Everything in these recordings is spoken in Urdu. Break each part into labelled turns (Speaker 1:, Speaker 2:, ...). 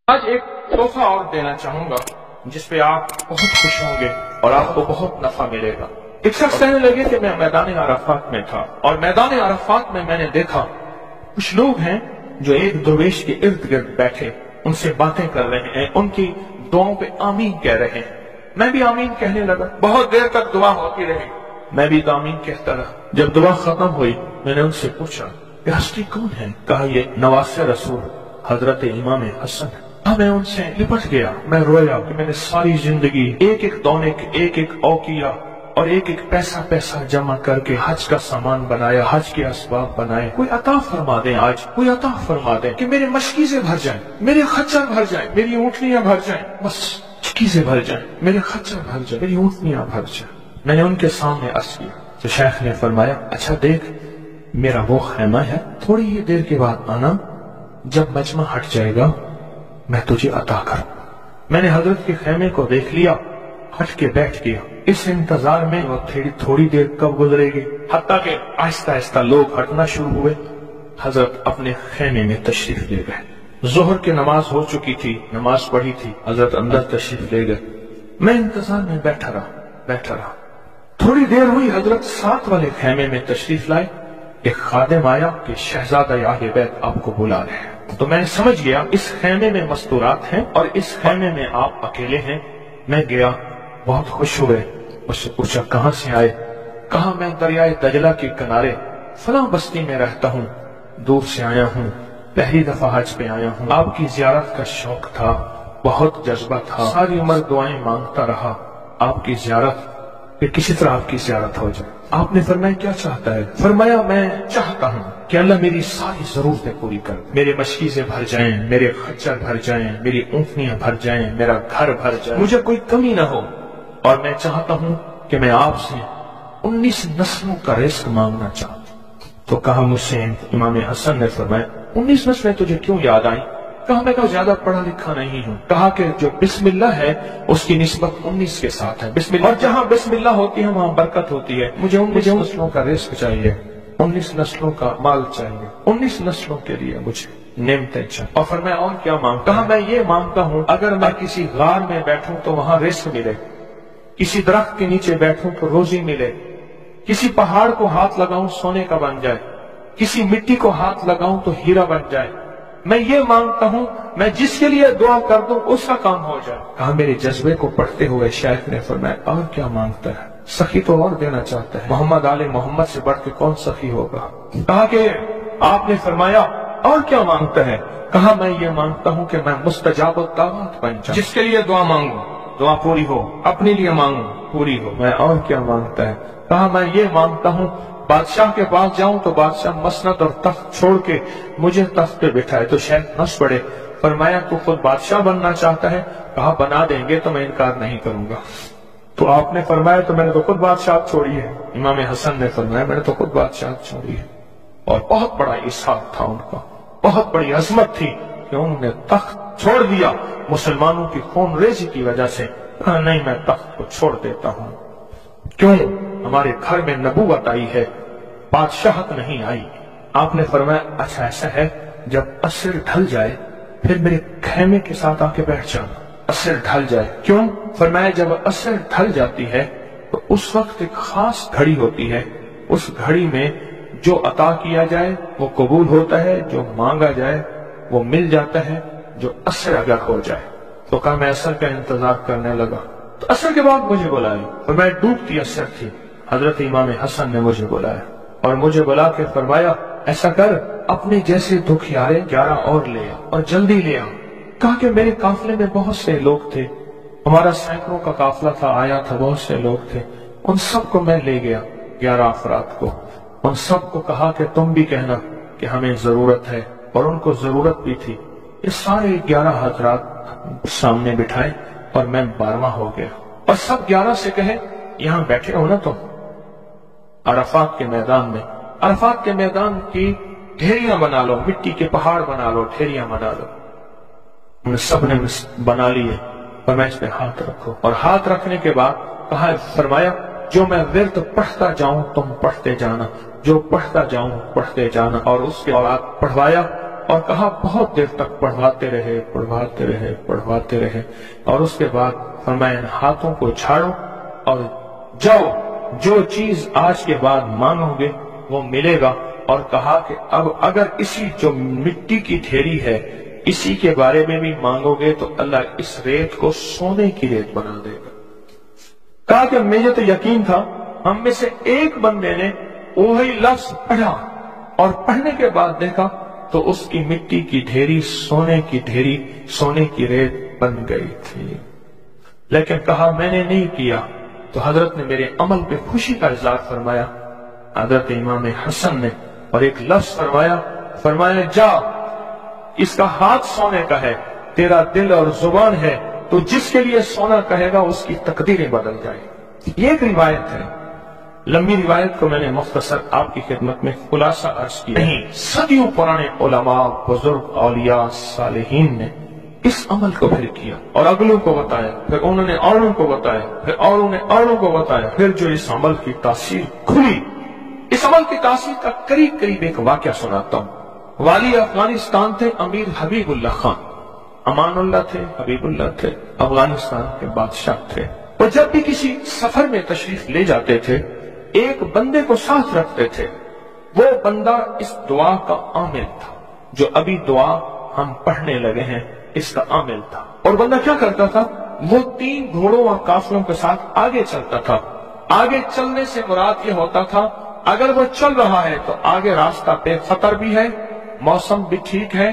Speaker 1: آج ایک تحفہ اور دینا چاہوں گا جس پہ آپ بہت خوش ہوں گے اور آپ کو بہت نفع ملے گا۔ ایک شخص کہنے لگے کہ میں میدان عرفات میں تھا اور میدان عرفات میں میں نے دیکھا کچھ لوگ ہیں جو ایک درویش کے ارد گرد بیٹھے ان سے باتیں کر رہے ہیں، ان کی دعاؤں پہ آمین کہہ رہے ہیں۔ میں بھی آمین کہنے لگا، بہت دیر تک دعا ہوتی رہی، میں بھی آمین کہتا رہا۔ جب دعا ختم ہوئی میں نے ان سے پوچھا یہ ہستی کون ہے؟ کہا یہ نواسہ رسول حضرت امام حسن ہے۔ میں ان سے لپٹ گیا، میں رویا کہ میں نے ساری زندگی ایک ایک دونے ایک ایک اوقیہ اور ایک ایک پیسہ جمع کر کے حج کا سامان بنایا، حج کے اسباب بنائے۔ کوئی عطا فرما دیں، آج کوئی عطا فرما دیں کہ میرے مشکیزیں بھر جائیں، میرے خچر بھر جائیں، میری اونٹنیاں بھر جائیں، بس مشکیزیں بھر جائیں، میرے خچر بھر جائیں، میری اونٹنیاں بھر جائیں۔ میں نے ان کے سامنے عرض کیا تو شیخ نے فرمایا اچھا دیکھ میرا وہ خیمہ ہے، تھوڑی ہی دیر کے بعد آنا، جب مجمع ہٹ جائے گا میں تجھے عطا کروں۔ میں نے حضرت کے خیمے کو دیکھ لیا، ہٹ کے بیٹھ گیا، اس انتظار میں تھوڑی دیر کب گزرے گی، حتیٰ کہ آہستہ آہستہ لوگ ہٹنا شروع ہوئے۔ حضرت اپنے خیمے میں تشریف لے گئے۔ ظہر کی نماز ہو چکی تھی، نماز پڑھی تھی، حضرت اندر تشریف لے گئے۔ میں انتظار میں بیٹھا رہا۔ تھوڑی دیر ہوئی، حضرت ساتھ والے خیمے میں تشریف لائے۔ ایک خادم آیا کہ شہزادہ اہل بیت آپ کو بلا رہے ہیں۔ تو میں سمجھ گیا اس خیمے میں مستورات ہیں اور اس خیمے میں آپ اکیلے ہیں۔ میں گیا، بہت خوش ہوئے، مجھ سے پوچھا کہاں سے آئے؟ کہا میں دریائے دجلہ کے کنارے فلاں بستی میں رہتا ہوں، دور سے آیا ہوں، پہلی دفعہ حج پہ آیا ہوں۔ آپ کی زیارت کا شوق تھا، بہت جذبہ تھا، ساری عمر دعائیں مانگتا رہا آپ کی زیارت کہ کسی طرح آپ کی زیارت ہو جائے۔ آپ نے فرمایا کیا چاہتا ہے؟ فرمایا میں چاہتا ہوں کہ اللہ میری ساری ضرورتیں پوری کر، میرے مشکیزیں بھر جائیں، میرے خچر بھر جائیں، میری اونٹنیاں بھر جائیں، میرا گھر بھر جائے، مجھے کوئی کمی نہ ہو، اور میں چاہتا ہوں کہ میں آپ سے 19 نسلوں کا رزق مانگنا چاہتا ہوں۔ تو کہا مجھ سے امام حسن نے فرمایا 19 نسلیں تجھے کیوں یاد آئیں؟ کہا میں تو زیادہ پڑھا لکھا نہیں ہوں۔ کہا کہ جو بسم اللہ ہے اس کی نسبت 19 کے ساتھ ہے، بسم اللہ، اور جہاں بسم اللہ ہوتی ہے وہاں برکت ہوتی ہے۔ مجھے 19 نسلوں کا رزق چاہیے، 19 نسلوں کا مال چاہیے، 19 نسلوں کے لیے مجھے نعمتیں چاہیے۔ اور فرمایا اور کیا مانگتا؟ کہا میں یہ مانگتا ہوں اگر میں کسی غار میں بیٹھوں تو وہاں رزق ملے، کسی درخت کے نیچے بیٹھوں تو روزی ملے، کسی پہاڑ کو ہاتھ لگاؤں سونے کا بن جائے، کسی مٹی کو ہاتھ لگاؤں تو ہیرا بن جائے۔ میں یہ مانگتا ہوں میں جس کے لیے دعا کر دوں اس کا کام ہو جائے۔ کہا میرے جذبے کو پڑھتے ہوئے شیخ نے فرمایا اور کیا مانگتا ہے؟ سخی تو اور دینا چاہتا ہے، محمد آل محمد سے بڑھ کے کون سخی ہوگا؟ کہا کہ آپ نے فرمایا اور کیا مانگتا ہے؟ کہا میں یہ مانگتا ہوں کہ میں مستجاب الدعوات بن جاؤں، جس کے لیے دعا مانگوں دعا پوری ہو، اپنے لیے مانگوں پوری ہو۔ میں اور کیا مانگتا ہے؟ کہا میں یہ مانگتا ہوں بادشاہ کے پاس جاؤں تو بادشاہ مسند اور تخت چھوڑ کے مجھے تخت پہ بٹھائے۔ تو شیخ ہنس پڑے، فرمایا تو خود بادشاہ بننا چاہتا ہے؟ کہا بنا دیں گے تو میں انکار نہیں کروں گا۔ تو آپ نے فرمایا تو میں نے تو خود بادشاہ چھوڑی ہے۔ امام حسن نے فرمایا میں نے تو خود بادشاہ چھوڑی ہے۔ اور بہت بڑا اصرار تھا ان کا، بہت بڑی عظمت تھی کہ انہوں نے تخت چھوڑ دیا مسلمانوں کی خون ریزی کی وجہ سے۔ کہا نہیں میں تخت کو چھوڑ دیتا ہوں، کیوں؟ ہمارے گھر میں نبوت آئی ہے، بادشاہت نہیں آئی۔ آپ نے فرمایا اچھا ایسا ہے، جب عصر ڈھل جائے پھر میرے خیمے کے ساتھ آ کے بیٹھ جانا۔ عصر ڈھل جائے کیوں؟ فرمایا جب عصر ڈھل جاتی ہے تو اس وقت ایک خاص گھڑی ہوتی ہے، اس گھڑی میں جو عطا کیا جائے وہ قبول ہوتا ہے، جو مانگا جائے وہ مل جاتا ہے، جو عصر اگر ہو جائے۔ تو کہا میں عصر کا انتظار کرنے لگا، تو عصر کے بعد مجھے بلایا، اور میں ڈوبتی عصر تھی، حضرت امام حسن نے مجھے بلایا اور مجھے بلا کے فرمایا ایسا کر اپنے جیسے دکھیارے 11 اور لے آ اور جلدی لے آ۔ کہا کہ میرے قافلے میں بہت سے لوگ تھے، ہمارا سینکڑوں کا قافلہ تھا، آیا تھا، بہت سے لوگ تھے، ان سب کو میں لے گیا، 11 افراد کو، ان سب کو کہا کہ تم بھی کہنا کہ ہمیں ضرورت ہے، اور ان کو ضرورت بھی تھی۔ یہ سارے 11 حضرات سامنے بٹھائے اور میں 12واں ہو گیا، اور سب 11 سے کہے یہاں بیٹھے ہو نا تم عرفات کے میدان میں، عرفات کے میدان کی ڈھیریاں بنا لو، مٹی کے پہاڑ بنا لو، ڈھیریاں بنا لو۔ انہیں سب نے بنا لیے، اور میں اس پہ ہاتھ رکھو، اور ہاتھ رکھنے کے بعد کہا فرمایا جو میں ورد پڑھتا جاؤں تم پڑھتے جانا، جو پڑھتا جاؤں پڑھتے جانا، اور اس کے بعد پڑھوایا اور کہا بہت دیر تک پڑھواتے رہے اور اس کے بعد فرمایا ہاتھوں کو جھاڑو اور جاؤ، جو چیز آج کے بعد مانگو گے وہ ملے گا. اور کہا کہ اب اگر اسی جو مٹی کی ڈھیری ہے اسی کے بارے میں بھی مانگو گے تو اللہ اس ریت کو سونے کی ریت بنا دے گا. کہا کہ مجھے تو یقین تھا. ہم میں سے ایک بندے نے وہی لفظ پڑھا اور پڑھنے کے بعد دیکھا تو اس کی مٹی کی ڈھیری سونے کی ریت بن گئی تھی. لیکن کہا میں نے نہیں کیا. تو حضرت نے میرے عمل پہ خوشی کا اظہار فرمایا. حضرت امام حسن نے اور ایک لفظ فرمایا جا، اس کا ہاتھ سونے کا ہے، تیرا دل اور زبان ہے، تو جس کے لیے سونا کہے گا اس کی تقدیریں بدل جائیں. یہ ایک روایت ہے. لمبی روایت کو میں نے مختصر آپ کی خدمت میں خلاصہ عرض کیا. نہیں، صدیوں پرانے علماء، بزرگ، اولیاء، صالحین نے اس عمل کو پھر کیا اور اگلوں کو بتایا، پھر انہوں نے اوروں کو بتایا، پھر اوروں نے اوروں کو بتایا. پھر جو اس عمل کی تاثیر کھلی، اس عمل کی تاثیر کا قریب ایک واقعہ سناتا ہوں. والی افغانستان تھے امیر حبیب اللہ خان. امان اللہ تھے، حبیب اللہ تھے، افغانستان کے بادشاہ تھے. وہ جب بھی کسی سفر میں تشریف لے جاتے تھے ایک بندے کو ساتھ رکھتے تھے. وہ بندہ اس دعا کا عامل تھا جو ابھی دعا ہم پڑھنے لگے ہیں، اس کا عامل تھا. اور بندہ کیا کرتا تھا؟ وہ 3 گھوڑوں اور قافلوں کے ساتھ آگے چلتا تھا. آگے چلنے سے مراد یہ ہوتا تھا اگر وہ چل رہا ہے تو آگے راستہ بے خطر بھی ہے، موسم بھی ٹھیک ہے،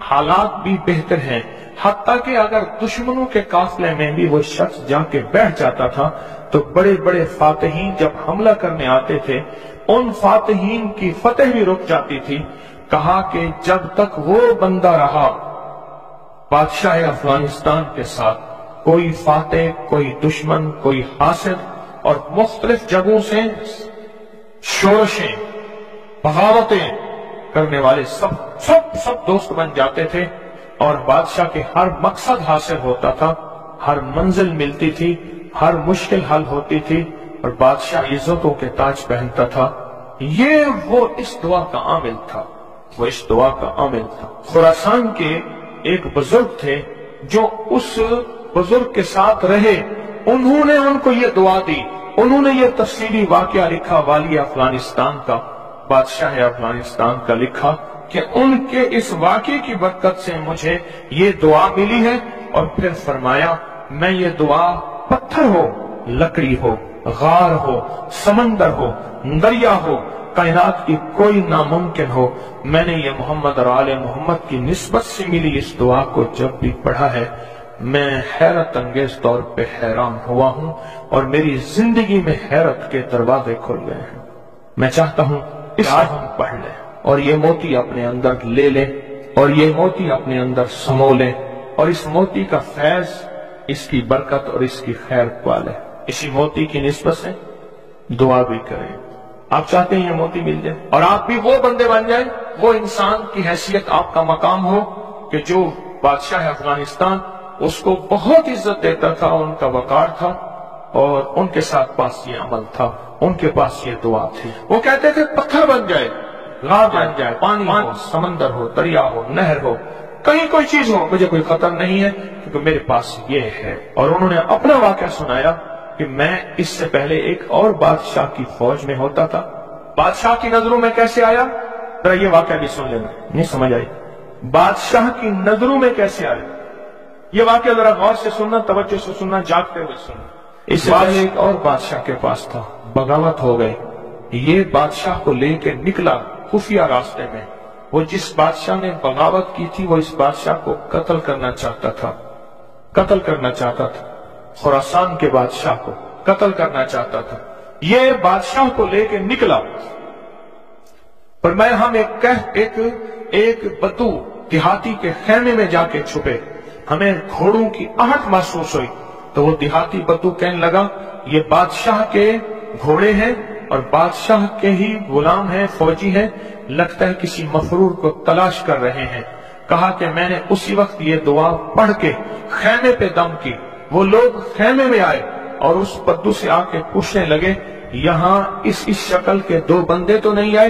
Speaker 1: حالات بھی بہتر ہیں. حتیٰ کہ اگر دشمنوں کے قافلے میں بھی وہ شخص جا کے بیٹھ جاتا تھا تو بڑے بڑے فاتحین جب حملہ کرنے آتے تھے ان فاتحین کی فتح بھی رک جاتی تھی. کہا کہ جب تک وہ بندہ رہا بادشاہ افغانستان کے ساتھ، کوئی فاتح، کوئی دشمن، کوئی حاسد اور مختلف جگہوں سے شورشیں، بغاوتیں کرنے والے سب دوست بن جاتے تھے اور بادشاہ کے ہر مقصد حاصل ہوتا تھا، ہر منزل ملتی تھی، ہر مشکل حل ہوتی تھی اور بادشاہ عزتوں کے تاج پہنتا تھا. یہ وہ اس دعا کا عامل تھا. خراسان کے ایک بزرگ تھے جو اس بزرگ کے ساتھ رہے. انہوں نے ان کو یہ دعا دی. انہوں نے یہ تفصیلی واقعہ لکھا، والی افغانستان کا، بادشاہ افغانستان کا لکھا کہ ان کے اس واقعے کی برکت سے مجھے یہ دعا ملی ہے. اور پھر فرمایا میں یہ دعا پتھر ہو، لکڑی ہو، غار ہو، سمندر ہو، دریا ہو، کائنات کی کوئی ناممکن ہو، میں نے یہ محمد اور آل محمد کی نسبت سے ملی اس دعا کو جب بھی پڑھا ہے میں حیرت انگیز طور پہ حیران ہوا ہوں اور میری زندگی میں حیرت کے دروازے کھل گئے ہیں. میں چاہتا ہوں اس آج ہم پڑھ لیں اور یہ موتی اپنے اندر لے لیں اور یہ موتی اپنے اندر سمو لیں اور اس موتی کا فیض، اس کی برکت اور اس کی خیر پالیں. اسی موتی کی نسبت سے دعا بھی کریں. آپ چاہتے ہیں یہ موتی مل جائے اور آپ بھی وہ بندے بن جائیں، وہ انسان کی حیثیت آپ کا مقام ہو کہ جو بادشاہ افغانستان اس کو بہت عزت دیتا تھا، ان کا وقار تھا اور ان کے ساتھ پاس یہ عمل تھا، ان کے پاس یہ دعا تھی. وہ کہتے تھے پتھر بن جائے، غار بن جائے، پانی ہو، سمندر ہو، دریا ہو، نہر ہو، کہیں کوئی چیز ہو، مجھے کوئی خطر نہیں ہے کیونکہ میرے پاس یہ ہے. اور انہوں نے اپنا واقعہ سنایا کہ میں اس سے پہلے ایک اور بادشاہ کی فوج میں ہوتا تھا. بادشاہ کی نظروں میں کیسے آیا؟ ذرا یہ واقعہ بھی سن لینا، نہیں سمجھ آئی؟ بادشاہ کی نظروں میں کیسے آیا؟ یہ واقعہ ذرا غور سے سننا، توجہ سے سننا، جاگتے ہوئے سننا. اس بار ایک اور بادشاہ کے پاس تھا، بغاوت ہو گئی. یہ بادشاہ کو لے کے نکلا خفیہ راستے میں. وہ جس بادشاہ نے بغاوت کی تھی وہ اس بادشاہ کو قتل کرنا چاہتا تھا. خراسان کے بادشاہ کو قتل کرنا چاہتا تھا. یہ بادشاہ کو لے کے نکلا. پر میں ہم ایک بدو دیہاتی کے خیمے میں جا کے چھپے. ہمیں گھوڑوں کی آہٹ محسوس ہوئی تو وہ دیہاتی بدو کہنے لگا یہ بادشاہ کے گھوڑے ہیں اور بادشاہ کے ہی غلام ہیں، فوجی ہیں، لگتا ہے کسی مفرور کو تلاش کر رہے ہیں. کہا کہ میں نے اسی وقت یہ دعا پڑھ کے خیمے پہ دم کی. وہ لوگ خیمے میں آئے اور اس بدو سے آ کے پوچھنے لگے یہاں اس شکل کے 2 بندے تو نہیں آئے؟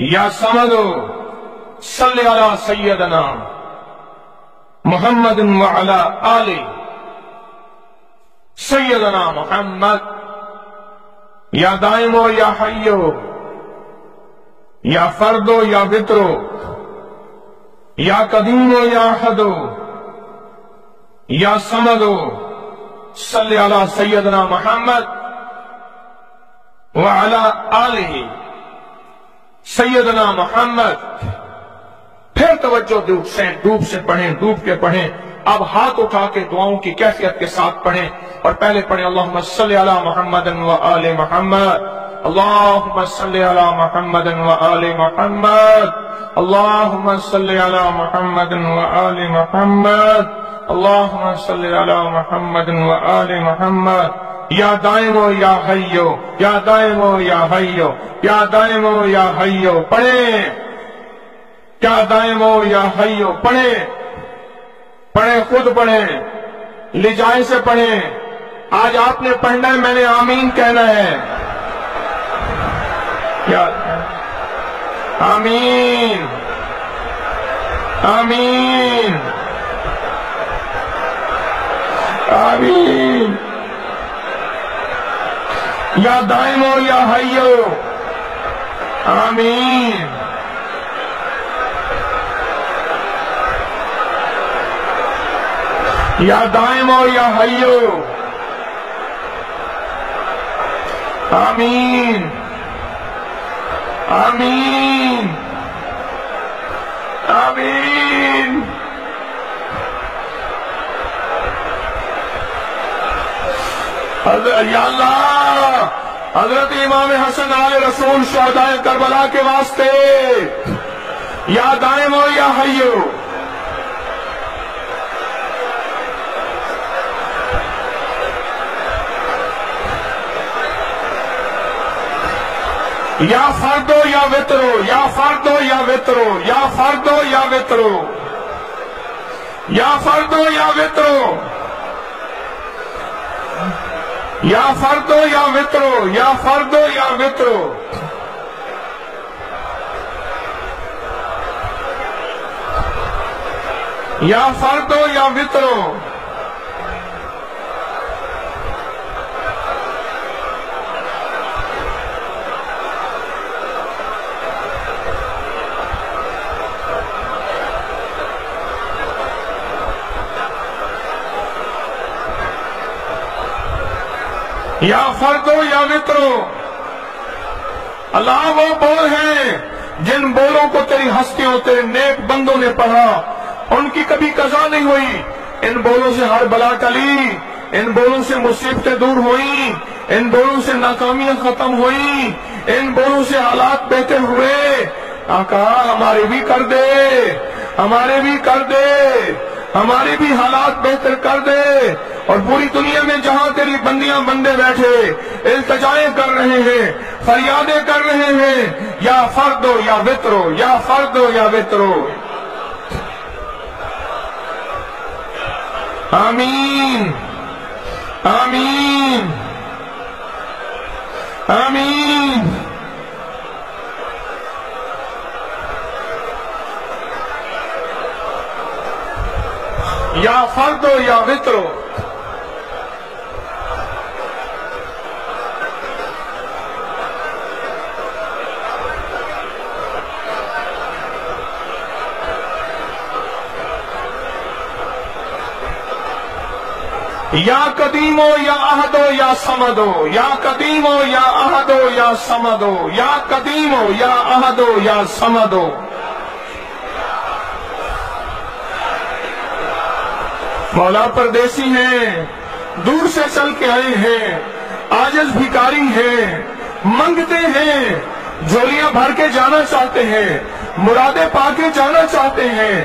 Speaker 1: یا سمدو صلی علی سیدنا محمد وعلی آل سیدنا محمد یا دائمو یا حیو یا فردو یا وطرو یا قدیمو یا احدو یا سمدو صلی علی سیدنا محمد وعلی آلہ سیدنا محمد. پھر توجہ ڈوب سے پڑھیں، ڈوب کے پڑھیں. اب ہاتھ اٹھا کے دعاؤں کی کیفیت کے ساتھ پڑھیں، اور پہلے پڑھیں اللہم صلی علی محمد وآل محمد، اللہم صلی علی محمد وآل محمد، اللہم صلی علی محمد وآل محمد، اللہم صلی علی محمد وآل محمد. یا دائمو یا حیو، یا دائمو یا حیو، یا دائمو یا حیو پڑھیں. یا دائمو یا حیو پڑھیں، پڑھیں، خود پڑھیں، لجائے سے پڑھیں. آج آپ نے پڑھنا ہے، میں نے آمین کہنا ہے. آمین آمین آمین. یا دائمو یا حیو آمین. یا دائمو یا حیو آمین آمین آمین. یا اللہ، حضرت امام حسن آل رسول شہدائے کربلا کے واسطے یا دائمو یا حیو. یا فردو یا وطرو، یا فردو یا وطرو، یا فردو یا وطرو، یا فردو یا وطرو، یا فردو یا وطرو، یا فردو یا وطرو. یا فردو یا وطرو. یا فردو یا وطرو. اللہ وہ بول ہیں جن بولوں کو تیری ہستیوں، تیرے نیک بندوں نے پڑھا، ان کی کبھی قضا نہیں ہوئی. ان بولوں سے ہر بلا ٹلی، ان بولوں سے مصیبتیں دور ہوئیں، ان بولوں سے ناکامیاں ختم ہوئیں، ان بولوں سے حالات بہتر ہوئے. آقا ہمارے بھی کر دے، ہمارے بھی کر دے، ہمارے بھی حالات بہتر کر دے. اور پوری دنیا میں جہاں تیری بندیاں بندے بیٹھے التجائیں کر رہے ہیں، فریادیں کر رہے ہیں، یا فردو یا وطرو، یا فردو یا وطرو. آمین آمین آمین. یا فردو یا وطرو. یا قدیمو یا احدو یا سمدو، یا قدیمو یا احدو یا سمدو، یا قدیمو یا احدو یا سمدو. مولا پردیسی ہیں، دور سے چل کے آئے ہیں، عاجز بھکاری ہیں، منگتے ہیں، جھولیاں بھر کے جانا چاہتے ہیں، مرادیں پا کے جانا چاہتے ہیں.